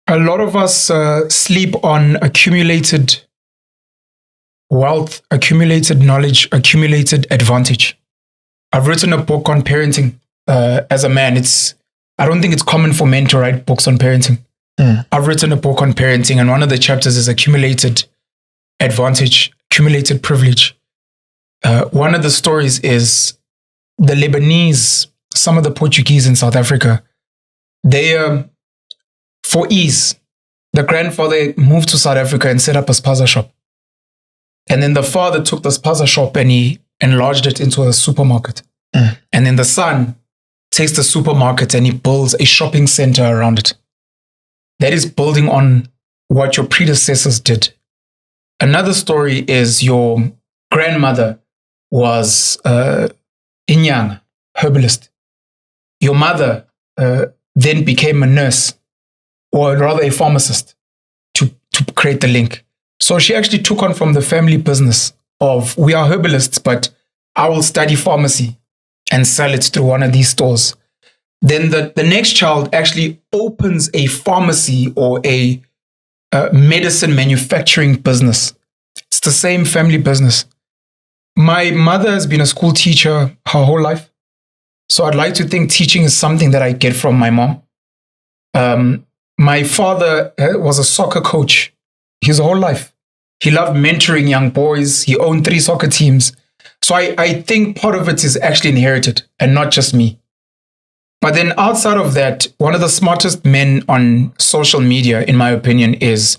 A lot of us sleep on accumulated wealth, accumulated knowledge, accumulated advantage. I've written a book on parenting. As a man, I don't think it's common for men to write books on parenting. I've written a book on parenting, and one of the chapters is accumulated advantage, accumulated privilege. One of the stories is the Lebanese, some of the Portuguese in South Africa. They, for ease, the grandfather moved to South Africa and set up a spaza shop. And then the father took the spaza shop and he enlarged it into a supermarket. And then the son takes the supermarket and he builds a shopping center around it. That is building on what your predecessors did. Another story is your grandmother was Inyang, herbalist. Your mother then became a nurse, or rather a pharmacist, to create the link. So she actually took on from the family business of, we are herbalists, but I will study pharmacy and sell it through one of these stores. Then the next child actually opens a pharmacy or a medicine manufacturing business. It's the same family business. My mother has been a school teacher her whole life. So I'd like to think teaching is something that I get from my mom. My father was a soccer coach his whole life. He loved mentoring young boys. He owned 3 soccer teams. So I think part of it is actually inherited and not just me. But then outside of that, one of the smartest men on social media, in my opinion, is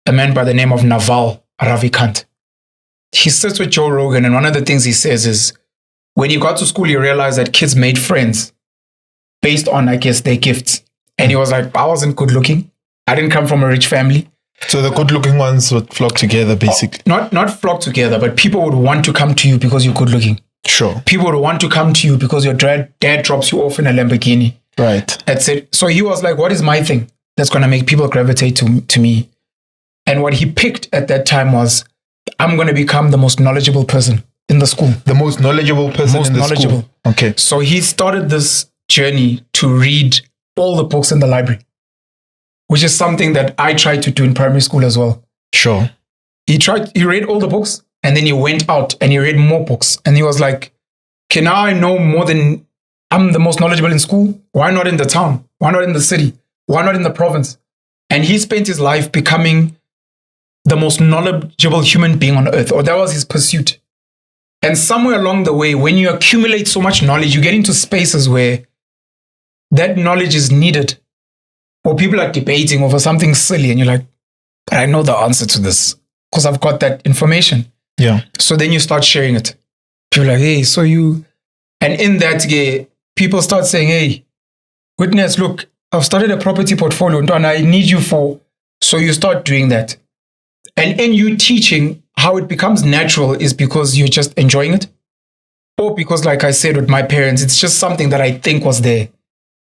a man by the name of Naval Ravikant. He sits with Joe Rogan, and one of the things he says is, when he got to school, he realized that kids made friends based on, I guess, their gifts. And he was like, I wasn't good looking. I didn't come from a rich family. So the good looking ones would flock together, basically. Not flock together, but people would want to come to you because you're good looking. Sure. People would want to come to you because your dad drops you off in a Lamborghini. Right. That's it. So he was like, what is my thing that's going to make people gravitate to me? And what he picked at that time was, I'm going to become the most knowledgeable person in the school. The most knowledgeable person in the school. Okay. So he started this journey to read all the books in the library, which is something that I tried to do in primary school as well. Sure. He read all the books, and then he went out and he read more books. And he was like, okay, now I know more than, I'm the most knowledgeable in school. Why not in the town? Why not in the city? Why not in the province? And he spent his life becoming the most knowledgeable human being on earth, or that was his pursuit. And somewhere along the way, when you accumulate so much knowledge, you get into spaces where that knowledge is needed, or people are debating over something silly, and you're like, but I know the answer to this because I've got that information. Yeah. So then you start sharing it. People are like, hey, so you... And in that, people start saying, hey, witness, look, I've started a property portfolio and I need you for... So you start doing that. And in you teaching, how it becomes natural is because you're just enjoying it. Or because, like I said with my parents, it's just something that I think was there.